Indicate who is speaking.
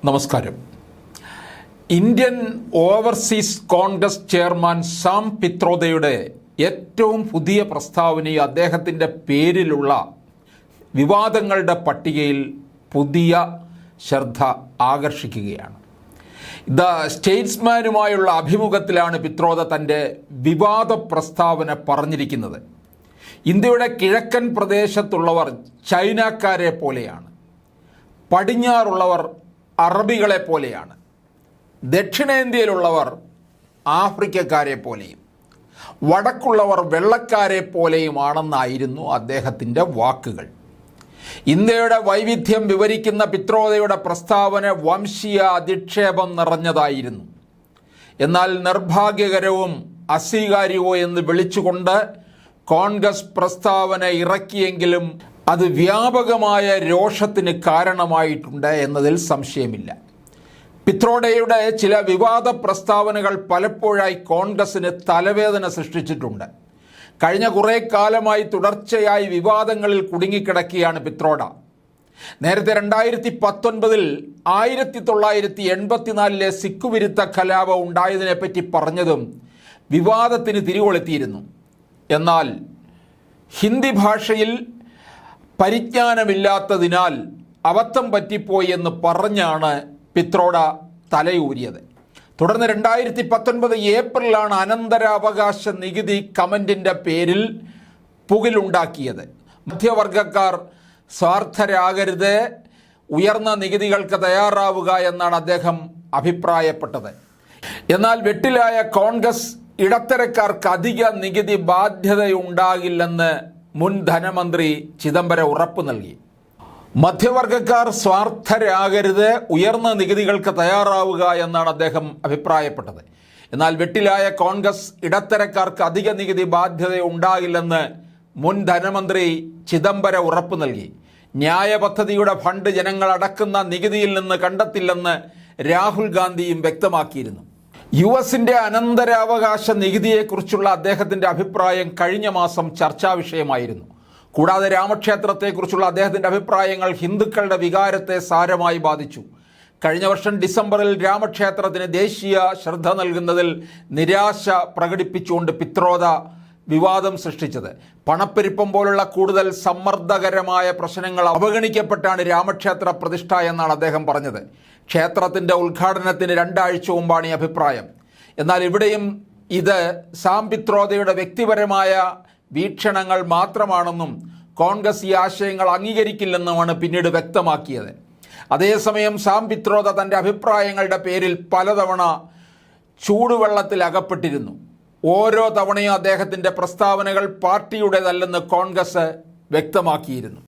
Speaker 1: നമസ്കാരം. Indian overseas Congress chairman Sam പിത്രോദയുടെ ഏറ്റവും പുതിയ പ്രസ്താവനയും അദ്ദേഹത്തിൻ്റെ പേരിലുള്ള വിവാദങ്ങളുടെ പട്ടികയിൽ പുതിയ ശ്രദ്ധ ആകർഷിക്കുകയാണ്. ദ സ്റ്റേറ്റ്സ്മാനുമായുള്ള അഭിമുഖത്തിലാണ് പിത്രോദ തൻ്റെ വിവാദ പ്രസ്താവന പറഞ്ഞിരിക്കുന്നത്. ഇന്ത്യയുടെ കിഴക്കൻ പ്രദേശത്തുള്ളവർ ചൈനക്കാരെ പോലെയാണ്, പടിഞ്ഞാറുള്ളവർ അറബികളെ പോലെയാണ്, ദക്ഷിണേന്ത്യയിലുള്ളവർ ആഫ്രിക്കക്കാരെ പോലെയും വടക്കുള്ളവർ വെള്ളക്കാരെ പോലെയുമാണെന്നായിരുന്നു അദ്ദേഹത്തിൻ്റെ വാക്കുകൾ. ഇന്ത്യയുടെ വൈവിധ്യം വിവരിക്കുന്ന പിത്രോദയുടെ പ്രസ്താവന വംശീയ അധിക്ഷേപം നിറഞ്ഞതായിരുന്നു. എന്നാൽ നിർഭാഗ്യകരവും അസ്വീകാര്യവും എന്ന് വിളിച്ചുകൊണ്ട് കോൺഗ്രസ് പ്രസ്താവന ഇറക്കിയെങ്കിലും അത് വ്യാപകമായ രോഷത്തിന് കാരണമായിട്ടുണ്ട് എന്നതിൽ സംശയമില്ല. പിത്രോഡയുടെ ചില വിവാദ പ്രസ്താവനകൾ പലപ്പോഴായി കോൺഗ്രസിന് തലവേദന സൃഷ്ടിച്ചിട്ടുണ്ട്. കഴിഞ്ഞ കുറേ കാലമായി തുടർച്ചയായി വിവാദങ്ങളിൽ കുടുങ്ങിക്കിടക്കുകയാണ് പിത്രോഡ. നേരത്തെ 2019 1984 സിഖ് വിരുദ്ധ കലാപം ഉണ്ടായതിനെപ്പറ്റി പറഞ്ഞതും വിവാദത്തിന് തിരികൊളുത്തിയിരുന്നു. എന്നാൽ ഹിന്ദി ഭാഷയിൽ പരിജ്ഞാനമില്ലാത്തതിനാൽ അബദ്ധം പറ്റിപ്പോയി എന്ന് പറഞ്ഞാണ് പിത്രോഡ തലയൂരിയത്. തുടർന്ന് 2019 ഏപ്രിലാണ് അനന്തരാവകാശ നികുതി കമന്റിൻ്റെ പേരിൽ പുകിലുണ്ടാക്കിയത്. മധ്യവർഗക്കാർ സ്വാർത്ഥരാകരുത്, ഉയർന്ന നികുതികൾക്ക് തയ്യാറാവുക എന്നാണ് അദ്ദേഹം അഭിപ്രായപ്പെട്ടത്. എന്നാൽ വെട്ടിലായ കോൺഗ്രസ് ഇടത്തരക്കാർക്ക് അധിക നികുതി ബാധ്യതയുണ്ടാകില്ലെന്ന് മുൻ ധനമന്ത്രി ചിദംബരം ഉറപ്പ് നൽകി. മധ്യവർഗക്കാർ സ്വാർത്ഥരാകരുത്, ഉയർന്ന നികുതികൾക്ക് തയ്യാറാവുക എന്നാണ് അദ്ദേഹം അഭിപ്രായപ്പെട്ടത്. എന്നാൽ വെട്ടിലായ കോൺഗ്രസ് ഇടത്തരക്കാർക്ക് അധിക നികുതി ബാധ്യത ഉണ്ടാകില്ലെന്ന് മുൻ ധനമന്ത്രി ചിദംബരം ഉറപ്പ് നൽകി. ന്യായ പദ്ധതിയുടെ ഫണ്ട് ജനങ്ങൾ അടക്കുന്ന നികുതിയിൽ നിന്ന് കണ്ടെത്തില്ലെന്ന് രാഹുൽ ഗാന്ധിയും വ്യക്തമാക്കിയിരുന്നു. യുഎസിൻ്റെ അനന്തരാവകാശ നികുതിയെക്കുറിച്ചുള്ള അദ്ദേഹത്തിൻ്റെ അഭിപ്രായം കഴിഞ്ഞ മാസം ചർച്ചാ വിഷയമായിരുന്നു. കൂടാതെ രാമക്ഷേത്രത്തെക്കുറിച്ചുള്ള അദ്ദേഹത്തിൻ്റെ അഭിപ്രായങ്ങൾ ഹിന്ദുക്കളുടെ വികാരത്തെ സാരമായി ബാധിച്ചു. കഴിഞ്ഞ വർഷം ഡിസംബറിൽ രാമക്ഷേത്രത്തിന് ദേശീയ ശ്രദ്ധ നൽകുന്നതിൽ നിരാശ പ്രകടിപ്പിച്ചുകൊണ്ട് പിത്രോദ വിവാദം സൃഷ്ടിച്ചത്. പണപ്പെരുപ്പം പോലുള്ള കൂടുതൽ സമ്മർദ്ദകരമായ പ്രശ്നങ്ങൾ അവഗണിക്കപ്പെട്ടാണ് രാമക്ഷേത്ര പ്രതിഷ്ഠ എന്നാണ് അദ്ദേഹം പറഞ്ഞത്. ക്ഷേത്രത്തിൻ്റെ ഉദ്ഘാടനത്തിന് 2 ആഴ്ച മുമ്പാണ് ഈ അഭിപ്രായം. എന്നാൽ ഇവിടെയും ഇത് സാം പിത്രോദയുടെ വ്യക്തിപരമായ വീക്ഷണങ്ങൾ മാത്രമാണെന്നും കോൺഗ്രസ് ഈ ആശയങ്ങൾ അംഗീകരിക്കില്ലെന്നുമാണ് പിന്നീട് വ്യക്തമാക്കിയത്. അതേസമയം സാം പിത്രോദ തൻ്റെ അഭിപ്രായങ്ങളുടെ പേരിൽ പലതവണ ചൂടുവെള്ളത്തിൽ അകപ്പെട്ടിരുന്നു. ഓരോ തവണയും അദ്ദേഹത്തിൻ്റെ പ്രസ്താവനകൾ പാർട്ടിയുടേതല്ലെന്ന് കോൺഗ്രസ് വ്യക്തമാക്കിയിരുന്നു.